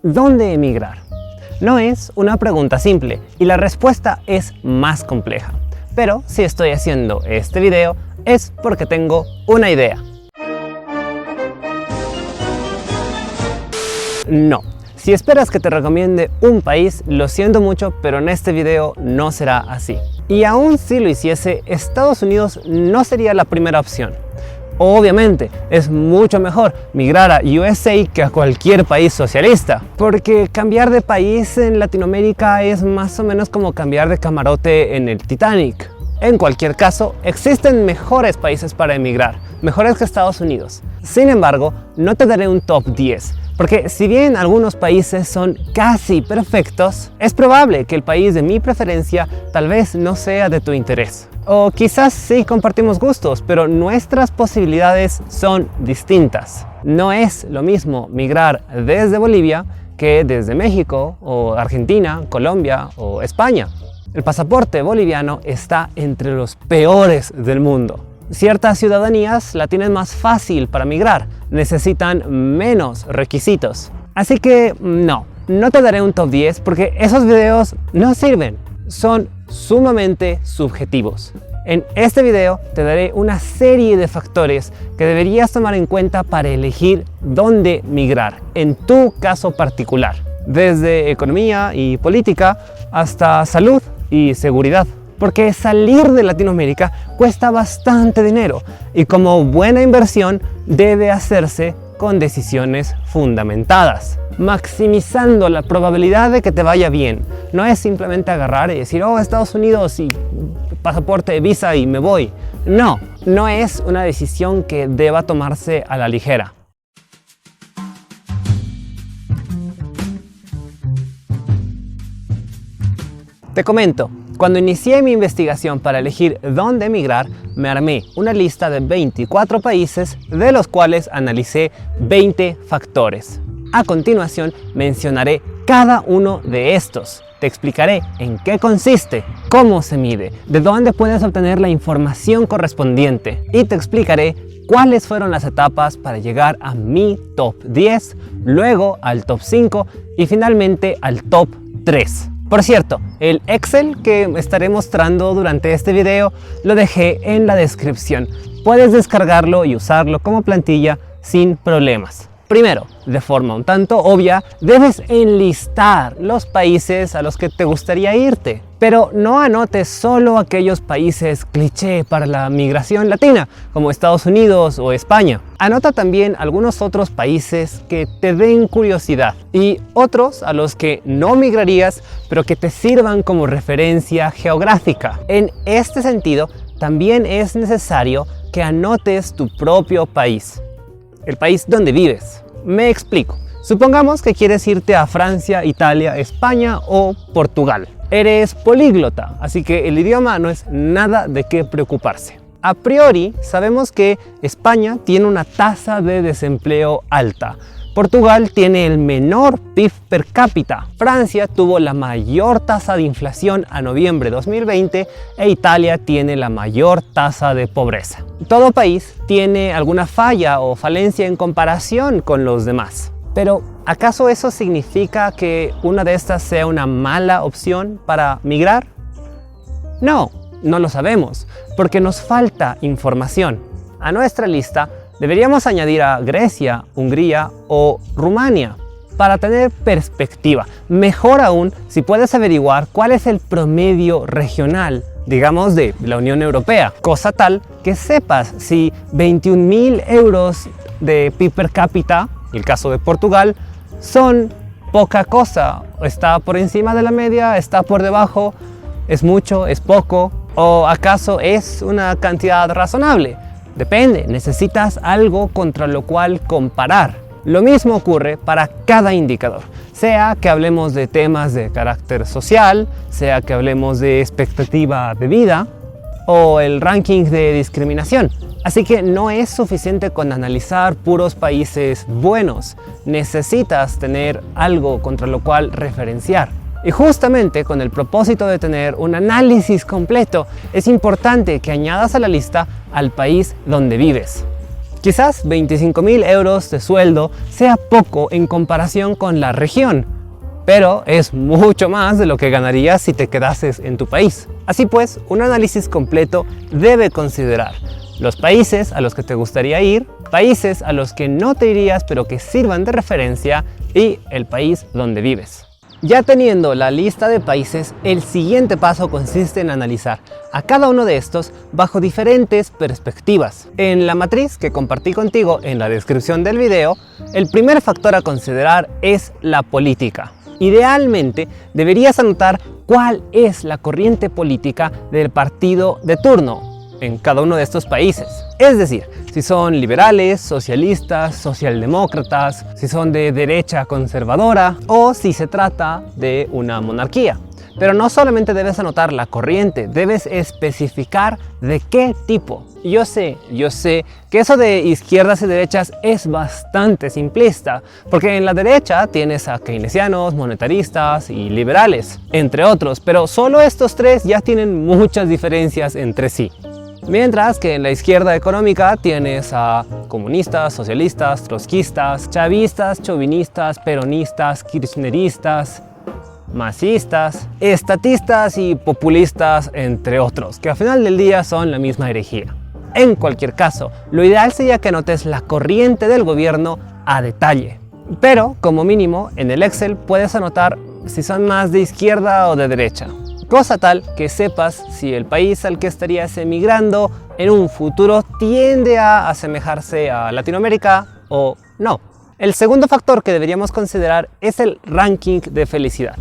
¿Dónde emigrar? No es una pregunta simple y la respuesta es más compleja. Pero si estoy haciendo este video es porque tengo una idea. No. Si esperas que te recomiende un país, lo siento mucho, pero en este video no será así. Y aún si lo hiciese, Estados Unidos no sería la primera opción. Obviamente, es mucho mejor migrar a USA que a cualquier país socialista, porque cambiar de país en Latinoamérica es más o menos como cambiar de camarote en el Titanic. En cualquier caso, existen mejores países para emigrar, mejores que Estados Unidos. Sin embargo, no te daré un top 10, porque si bien algunos países son casi perfectos, es probable que el país de mi preferencia tal vez no sea de tu interés. O quizás sí compartimos gustos, pero nuestras posibilidades son distintas. No es lo mismo migrar desde Bolivia que desde México, o Argentina, Colombia o España. El pasaporte boliviano está entre los peores del mundo. Ciertas ciudadanías la tienen más fácil para migrar, necesitan menos requisitos. Así que no te daré un top 10 porque esos videos no sirven, son sumamente subjetivos. En este video te daré una serie de factores que deberías tomar en cuenta para elegir dónde migrar, en tu caso particular, desde economía y política hasta salud y seguridad. Porque salir de Latinoamérica cuesta bastante dinero y como buena inversión debe hacerse con decisiones fundamentadas, maximizando la probabilidad de que te vaya bien. No es simplemente agarrar y decir, oh, Estados Unidos y pasaporte, visa y me voy. No es una decisión que deba tomarse a la ligera. Te comento. Cuando inicié mi investigación para elegir dónde emigrar, me armé una lista de 24 países, de los cuales analicé 20 factores. A continuación, mencionaré cada uno de estos. Te explicaré en qué consiste, cómo se mide, de dónde puedes obtener la información correspondiente y te explicaré cuáles fueron las etapas para llegar a mi top 10, luego al top 5 y finalmente al top 3. Por cierto, el Excel que estaré mostrando durante este video lo dejé en la descripción. Puedes descargarlo y usarlo como plantilla sin problemas. Primero, de forma un tanto obvia, debes enlistar los países a los que te gustaría irte. Pero no anotes solo aquellos países cliché para la migración latina, como Estados Unidos o España. Anota también algunos otros países que te den curiosidad y otros a los que no migrarías, pero que te sirvan como referencia geográfica. En este sentido, también es necesario que anotes tu propio país. El país donde vives. Me explico. Supongamos que quieres irte a Francia, Italia, España o Portugal. Eres políglota, así que el idioma no es nada de qué preocuparse. A priori, sabemos que España tiene una tasa de desempleo alta. Portugal tiene el menor PIB per cápita. Francia tuvo la mayor tasa de inflación a noviembre de 2020 e Italia tiene la mayor tasa de pobreza. Todo país tiene alguna falla o falencia en comparación con los demás. Pero, ¿acaso eso significa que una de estas sea una mala opción para migrar? No lo sabemos, porque nos falta información. A nuestra lista deberíamos añadir a Grecia, Hungría o Rumania para tener perspectiva. Mejor aún si puedes averiguar cuál es el promedio regional, digamos, de la Unión Europea, cosa tal que sepas si 21.000 euros de PIB per cápita, el caso de Portugal, son poca cosa. Está por encima de la media, está por debajo, es mucho, es poco, o acaso es una cantidad razonable. Depende, necesitas algo contra lo cual comparar. Lo mismo ocurre para cada indicador, sea que hablemos de temas de carácter social, sea que hablemos de expectativa de vida o el ranking de discriminación. Así que no es suficiente con analizar puros países buenos, necesitas tener algo contra lo cual referenciar. Y justamente con el propósito de tener un análisis completo, es importante que añadas a la lista al país donde vives. Quizás 25.000 euros de sueldo sea poco en comparación con la región, pero es mucho más de lo que ganarías si te quedases en tu país. Así pues, un análisis completo debe considerar los países a los que te gustaría ir, países a los que no te irías pero que sirvan de referencia y el país donde vives. Ya teniendo la lista de países, el siguiente paso consiste en analizar a cada uno de estos bajo diferentes perspectivas. En la matriz que compartí contigo en la descripción del video, el primer factor a considerar es la política. Idealmente, deberías anotar cuál es la corriente política del partido de turno en cada uno de estos países. Es decir, si son liberales, socialistas, socialdemócratas, si son de derecha conservadora o si se trata de una monarquía. Pero no solamente debes anotar la corriente, debes especificar de qué tipo. Yo sé que eso de izquierdas y derechas es bastante simplista, porque en la derecha tienes a keynesianos, monetaristas y liberales, entre otros, pero solo estos tres ya tienen muchas diferencias entre sí. Mientras que en la izquierda económica tienes a comunistas, socialistas, trotskistas, chavistas, chauvinistas, peronistas, kirchneristas, masistas, estatistas y populistas, entre otros, que al final del día son la misma herejía. En cualquier caso, lo ideal sería que anotes la corriente del gobierno a detalle. Pero, como mínimo, en el Excel puedes anotar si son más de izquierda o de derecha. Cosa tal que sepas si el país al que estarías emigrando en un futuro tiende a asemejarse a Latinoamérica o no. El segundo factor que deberíamos considerar es el ranking de felicidad.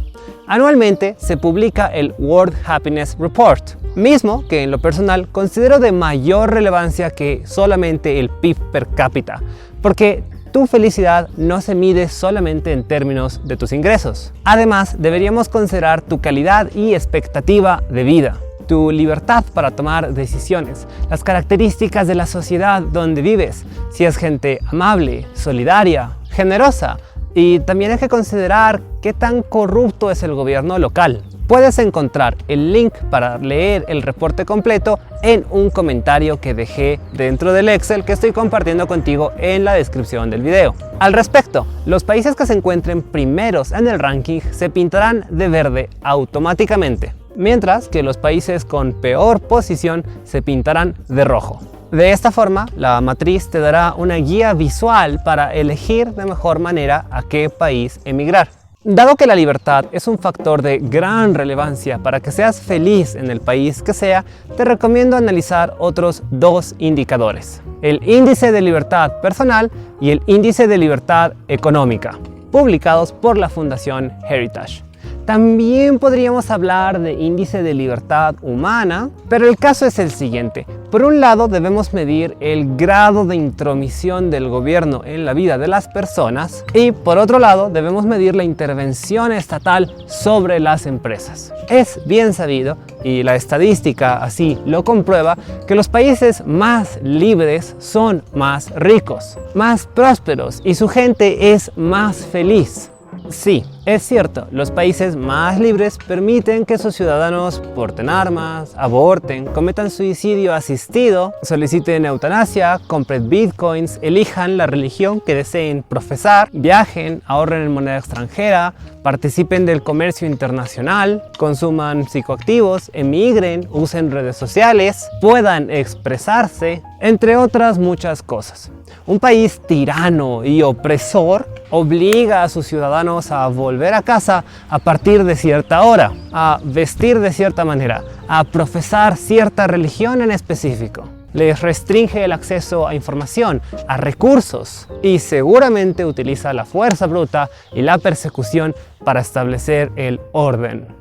Anualmente se publica el World Happiness Report, mismo que en lo personal considero de mayor relevancia que solamente el PIB per cápita, porque tu felicidad no se mide solamente en términos de tus ingresos. Además, deberíamos considerar tu calidad y expectativa de vida, tu libertad para tomar decisiones, las características de la sociedad donde vives, si es gente amable, solidaria, generosa, y también hay que considerar qué tan corrupto es el gobierno local. Puedes encontrar el link para leer el reporte completo en un comentario que dejé dentro del Excel que estoy compartiendo contigo en la descripción del video. Al respecto, los países que se encuentren primeros en el ranking se pintarán de verde automáticamente, mientras que los países con peor posición se pintarán de rojo. De esta forma, la matriz te dará una guía visual para elegir de mejor manera a qué país emigrar. Dado que la libertad es un factor de gran relevancia para que seas feliz en el país que sea, te recomiendo analizar otros dos indicadores: el índice de libertad personal y el índice de libertad económica, publicados por la Fundación Heritage. También podríamos hablar de índice de libertad humana, pero el caso es el siguiente. Por un lado, debemos medir el grado de intromisión del gobierno en la vida de las personas y por otro lado, debemos medir la intervención estatal sobre las empresas. Es bien sabido, y la estadística así lo comprueba, que los países más libres son más ricos, más prósperos y su gente es más feliz. Sí, es cierto, los países más libres permiten que sus ciudadanos porten armas, aborten, cometan suicidio asistido, soliciten eutanasia, compren bitcoins, elijan la religión que deseen profesar, viajen, ahorren en moneda extranjera, participen del comercio internacional, consuman psicoactivos, emigren, usen redes sociales, puedan expresarse, entre otras muchas cosas. Un país tirano y opresor obliga a sus ciudadanos a volver a casa a partir de cierta hora, a vestir de cierta manera, a profesar cierta religión en específico. Les restringe el acceso a información, a recursos y seguramente utiliza la fuerza bruta y la persecución para establecer el orden.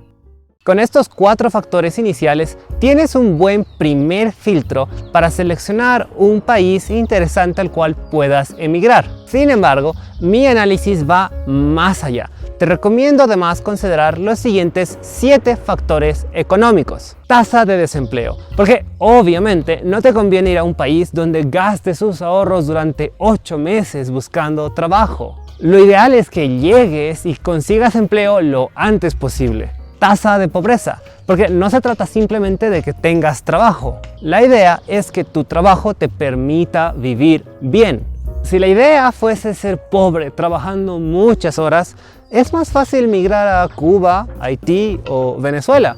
Con estos 4 factores iniciales, tienes un buen primer filtro para seleccionar un país interesante al cual puedas emigrar. Sin embargo, mi análisis va más allá. Te recomiendo además considerar los siguientes 7 factores económicos. Tasa de desempleo, porque obviamente no te conviene ir a un país donde gastes sus ahorros durante 8 meses buscando trabajo. Lo ideal es que llegues y consigas empleo lo antes posible. tasa de pobreza, porque no se trata simplemente de que tengas trabajo. La idea es que tu trabajo te permita vivir bien. Si la idea fuese ser pobre trabajando muchas horas, es más fácil migrar a Cuba, Haití o Venezuela.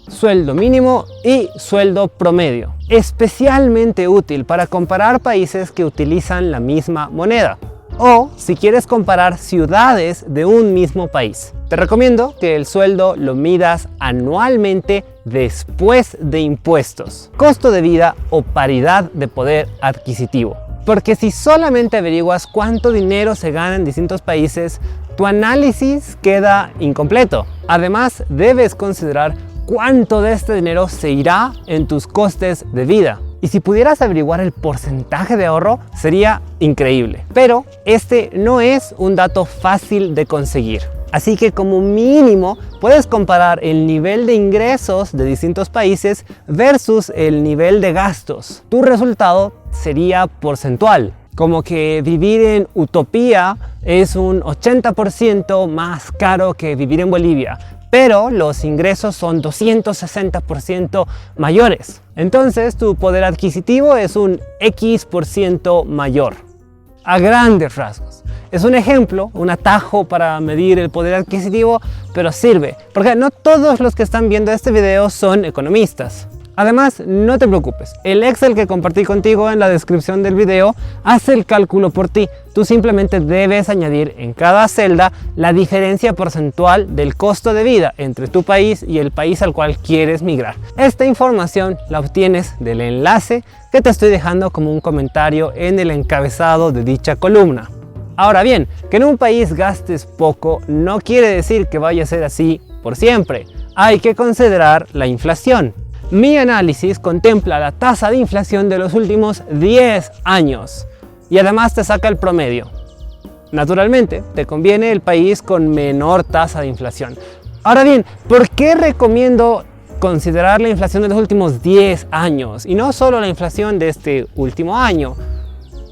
Sueldo mínimo y sueldo promedio. Especialmente útil para comparar países que utilizan la misma moneda. O si quieres comparar ciudades de un mismo país. Te recomiendo que el sueldo lo midas anualmente después de impuestos, costo de vida o paridad de poder adquisitivo. Porque si solamente averiguas cuánto dinero se gana en distintos países, tu análisis queda incompleto. Además, debes considerar cuánto de este dinero se irá en tus costes de vida. Y si pudieras averiguar el porcentaje de ahorro, sería increíble. Pero este no es un dato fácil de conseguir. Así que como mínimo puedes comparar el nivel de ingresos de distintos países versus el nivel de gastos. Tu resultado sería porcentual. Como que vivir en Utopía es un 80% más caro que vivir en Bolivia, pero los ingresos son 260% mayores. Entonces tu poder adquisitivo es un X% mayor. A grandes rasgos. Es un ejemplo, un atajo para medir el poder adquisitivo, pero sirve, porque no todos los que están viendo este video son economistas. Además, no te preocupes, el Excel que compartí contigo en la descripción del video hace el cálculo por ti. Tú simplemente debes añadir en cada celda la diferencia porcentual del costo de vida entre tu país y el país al cual quieres migrar. Esta información la obtienes del enlace que te estoy dejando como un comentario en el encabezado de dicha columna. Ahora bien, que en un país gastes poco no quiere decir que vaya a ser así por siempre. Hay que considerar la inflación. Mi análisis contempla la tasa de inflación de los últimos 10 años y además te saca el promedio. Naturalmente, te conviene el país con menor tasa de inflación. Ahora bien, ¿por qué recomiendo considerar la inflación de los últimos 10 años y no solo la inflación de este último año?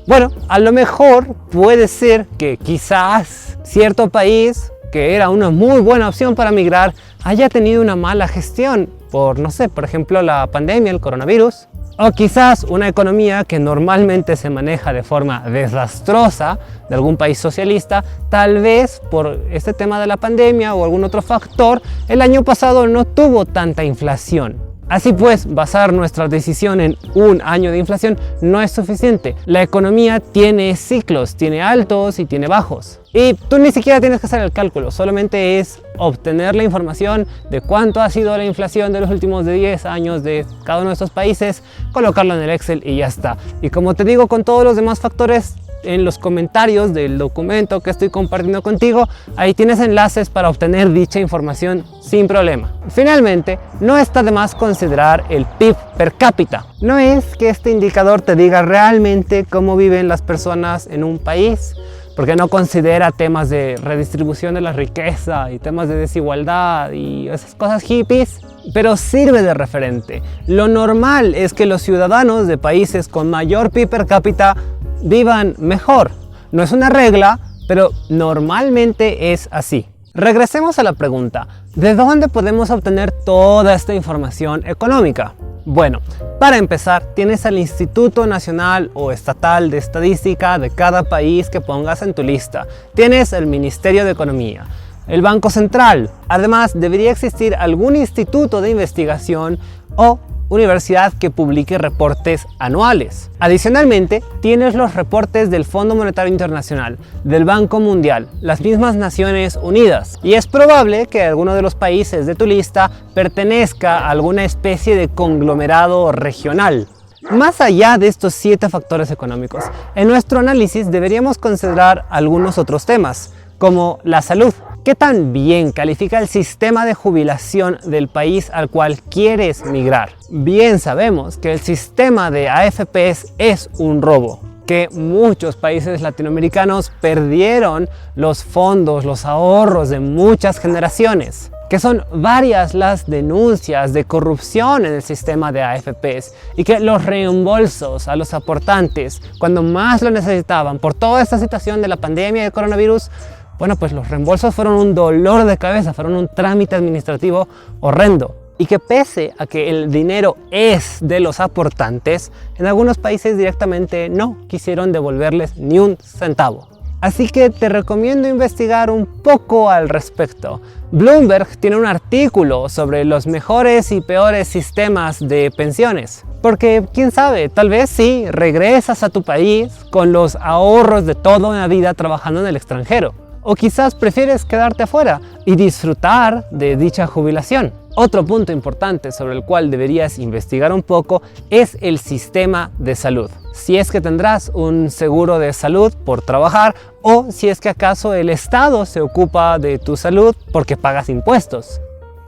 Bueno, a lo mejor puede ser que quizás cierto país que era una muy buena opción para migrar haya tenido una mala gestión por, no sé, por ejemplo la pandemia, el coronavirus, o quizás una economía que normalmente se maneja de forma desastrosa de algún país socialista, tal vez por este tema de la pandemia o algún otro factor, el año pasado no tuvo tanta inflación. Así pues, basar nuestra decisión en un año de inflación no es suficiente. La economía tiene ciclos, tiene altos y tiene bajos. Y tú ni siquiera tienes que hacer el cálculo, solamente es obtener la información de cuánto ha sido la inflación de los últimos 10 años de cada uno de estos países, colocarlo en el Excel y ya está. Y como te digo con todos los demás factores, en los comentarios del documento que estoy compartiendo contigo, ahí tienes enlaces para obtener dicha información sin problema. Finalmente, no está de más considerar el PIB per cápita. No es que este indicador te diga realmente cómo viven las personas en un país, porque no considera temas de redistribución de la riqueza y temas de desigualdad y esas cosas hippies, pero sirve de referente. Lo normal es que los ciudadanos de países con mayor PIB per cápita vivan mejor. No es una regla, pero normalmente es así. Regresemos a la pregunta, ¿de dónde podemos obtener toda esta información económica? Bueno, para empezar, tienes el Instituto Nacional o Estatal de Estadística de cada país que pongas en tu lista. Tienes el Ministerio de Economía, el Banco Central. Además, debería existir algún instituto de investigación o universidad que publique reportes anuales. Adicionalmente, tienes los reportes del Fondo Monetario Internacional, del Banco Mundial, las mismas Naciones Unidas. Y es probable que alguno de los países de tu lista pertenezca a alguna especie de conglomerado regional. Más allá de estos 7 factores económicos, en nuestro análisis deberíamos considerar algunos otros temas, como la salud. ¿Qué tan bien califica el sistema de jubilación del país al cual quieres migrar? Bien sabemos que el sistema de AFPs es un robo, que muchos países latinoamericanos perdieron los fondos, los ahorros de muchas generaciones, que son varias las denuncias de corrupción en el sistema de AFPs y que los reembolsos a los aportantes cuando más lo necesitaban por toda esta situación de la pandemia y del coronavirus Bueno, pues los reembolsos fueron un dolor de cabeza, fueron un trámite administrativo horrendo. Y que pese a que el dinero es de los aportantes, en algunos países directamente no quisieron devolverles ni un centavo. Así que te recomiendo investigar un poco al respecto. Bloomberg tiene un artículo sobre los mejores y peores sistemas de pensiones. Porque quién sabe, tal vez sí regresas a tu país con los ahorros de toda una vida trabajando en el extranjero. O quizás prefieres quedarte afuera y disfrutar de dicha jubilación. Otro punto importante sobre el cual deberías investigar un poco es el sistema de salud. Si es que tendrás un seguro de salud por trabajar o si es que acaso el Estado se ocupa de tu salud porque pagas impuestos.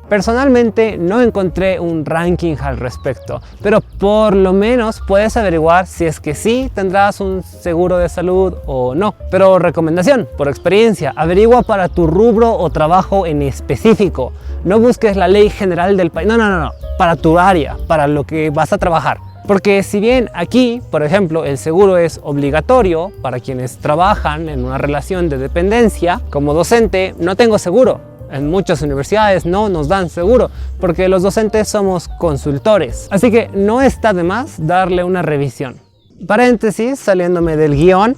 Personalmente no encontré un ranking al respecto, pero por lo menos puedes averiguar si es que sí tendrás un seguro de salud o no. Pero recomendación, por experiencia, averigua para tu rubro o trabajo en específico. No busques la ley general del país, no, para tu área, para lo que vas a trabajar. Porque si bien aquí, por ejemplo, el seguro es obligatorio para quienes trabajan en una relación de dependencia, como docente no tengo seguro. En muchas universidades no nos dan seguro porque los docentes somos consultores. Así que no está de más darle una revisión. Paréntesis, saliéndome del guión,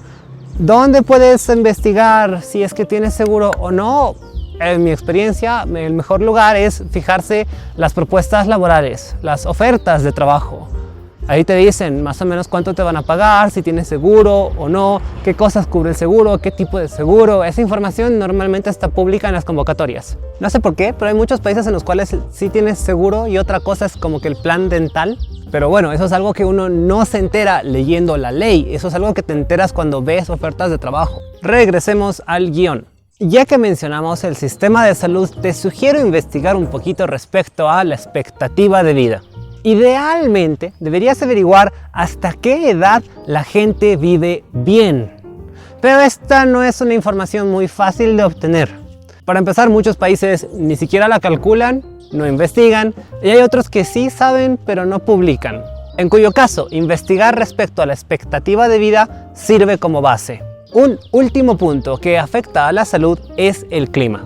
¿dónde puedes investigar si es que tienes seguro o no? En mi experiencia, el mejor lugar es fijarse las propuestas laborales, las ofertas de trabajo. Ahí te dicen más o menos cuánto te van a pagar, si tienes seguro o no, qué cosas cubre el seguro, qué tipo de seguro. Esa información normalmente está pública en las convocatorias. No sé por qué, pero hay muchos países en los cuales sí tienes seguro y otra cosa es como que el plan dental. Pero bueno, eso es algo que uno no se entera leyendo la ley. Eso es algo que te enteras cuando ves ofertas de trabajo. Regresemos al guión. Ya que mencionamos el sistema de salud, te sugiero investigar un poquito respecto a la expectativa de vida. Idealmente, deberías averiguar hasta qué edad la gente vive bien. Pero esta no es una información muy fácil de obtener. Para empezar, muchos países ni siquiera la calculan, no investigan, y hay otros que sí saben pero no publican. En cuyo caso, investigar respecto a la expectativa de vida sirve como base. Un último punto que afecta a la salud es el clima.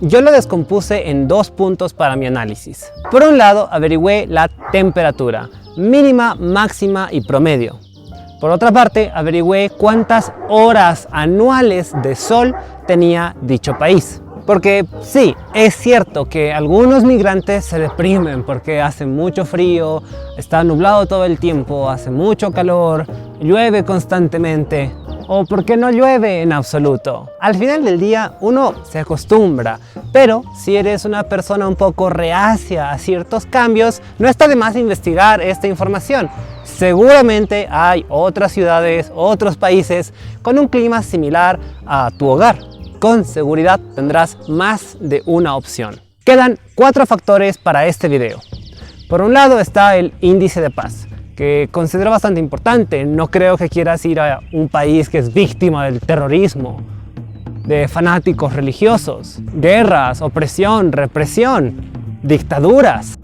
Yo lo descompuse en 2 puntos para mi análisis. Por un lado, averigüé la temperatura, mínima, máxima y promedio. Por otra parte, averigüé cuántas horas anuales de sol tenía dicho país. Porque sí, es cierto que algunos migrantes se deprimen porque hace mucho frío, está nublado todo el tiempo, hace mucho calor, llueve constantemente. O porque no llueve en absoluto. Al final del día uno se acostumbra, pero si eres una persona un poco reacia a ciertos cambios, no está de más investigar esta información. Seguramente hay otras ciudades, otros países con un clima similar a tu hogar. Con seguridad tendrás más de una opción. Quedan 4 factores para este video. Por un lado está el índice de paz, que considero bastante importante. No creo que quieras ir a un país que es víctima del terrorismo, de fanáticos religiosos, guerras, opresión, represión, dictaduras,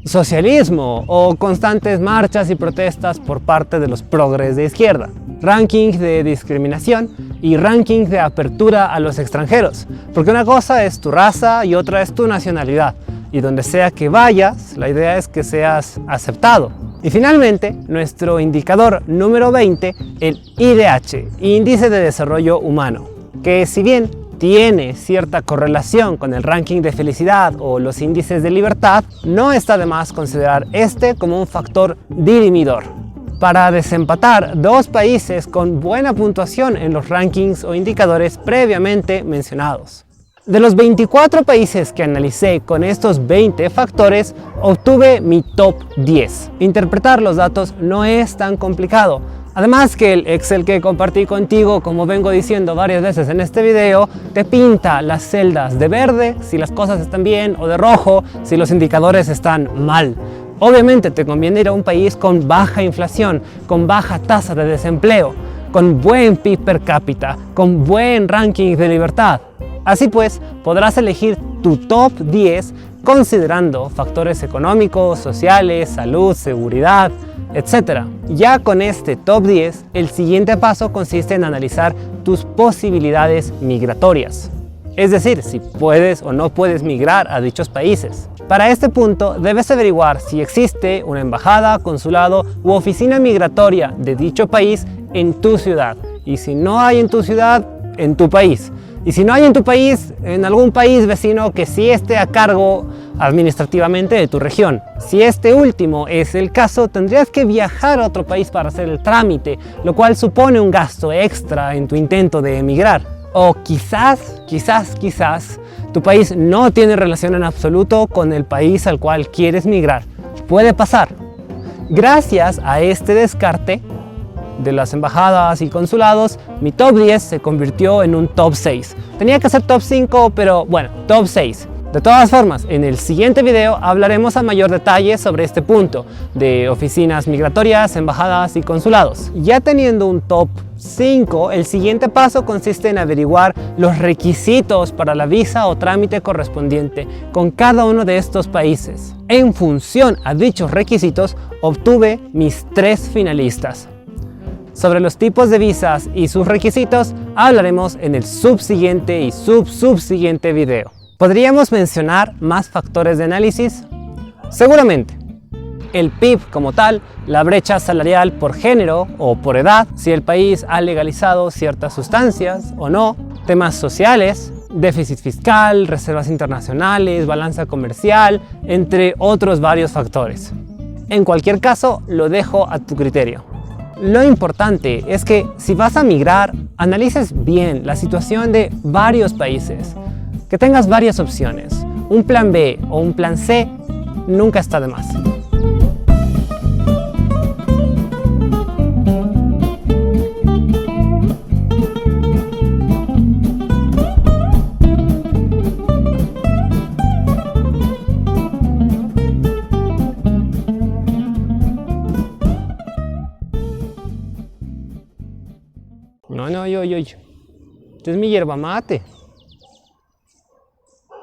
socialismo o constantes marchas y protestas por parte de los progres de izquierda. Ranking de discriminación y ranking de apertura a los extranjeros, porque una cosa es tu raza y otra es tu nacionalidad. Y donde sea que vayas, la idea es que seas aceptado. Y finalmente, nuestro indicador número 20, el IDH, Índice de Desarrollo Humano, que si bien tiene cierta correlación con el ranking de felicidad o los índices de libertad, no está de más considerar este como un factor dirimidor para desempatar 2 países con buena puntuación en los rankings o indicadores previamente mencionados. De los 24 países que analicé con estos 20 factores, obtuve mi top 10. Interpretar los datos no es tan complicado. Además que el Excel que compartí contigo, como vengo diciendo varias veces en este video, te pinta las celdas de verde si las cosas están bien o de rojo si los indicadores están mal. Obviamente te conviene ir a un país con baja inflación, con baja tasa de desempleo, con buen PIB per cápita, con buen ranking de libertad. Así pues, podrás elegir tu top 10 considerando factores económicos, sociales, salud, seguridad, etc. Ya con este top 10, el siguiente paso consiste en analizar tus posibilidades migratorias. es decir, si puedes o no puedes migrar a dichos países. Para este punto, debes averiguar si existe una embajada, consulado u oficina migratoria de dicho país en tu ciudad. Y si no hay en tu ciudad, en tu país. Y si no hay en tu país, en algún país vecino que sí esté a cargo administrativamente de tu región. Si este último es el caso, tendrías que viajar a otro país para hacer el trámite, lo cual supone un gasto extra en tu intento de emigrar. O quizás, tu país no tiene relación en absoluto con el país al cual quieres migrar. Puede pasar. Gracias a este descarte de las embajadas y consulados, mi top 10 se convirtió en un top 6. Tenía que ser top 5, pero bueno, top 6. De todas formas, en el siguiente video hablaremos a mayor detalle sobre este punto de oficinas migratorias, embajadas y consulados. Ya teniendo un top 5, el siguiente paso consiste en averiguar los requisitos para la visa o trámite correspondiente con cada uno de estos países. En función a dichos requisitos, obtuve mis 3 finalistas. Sobre los tipos de visas y sus requisitos hablaremos en el subsiguiente y subsiguiente video. ¿Podríamos mencionar más factores de análisis? Seguramente. El PIB como tal, la brecha salarial por género o por edad, si el país ha legalizado ciertas sustancias o no, temas sociales, déficit fiscal, reservas internacionales, balanza comercial, entre otros varios factores. En cualquier caso, lo dejo a tu criterio. Lo importante es que si vas a migrar, analices bien la situación de varios países, que tengas varias opciones. Un plan B o un plan C nunca está de más. No, yo. Esta es mi yerba mate.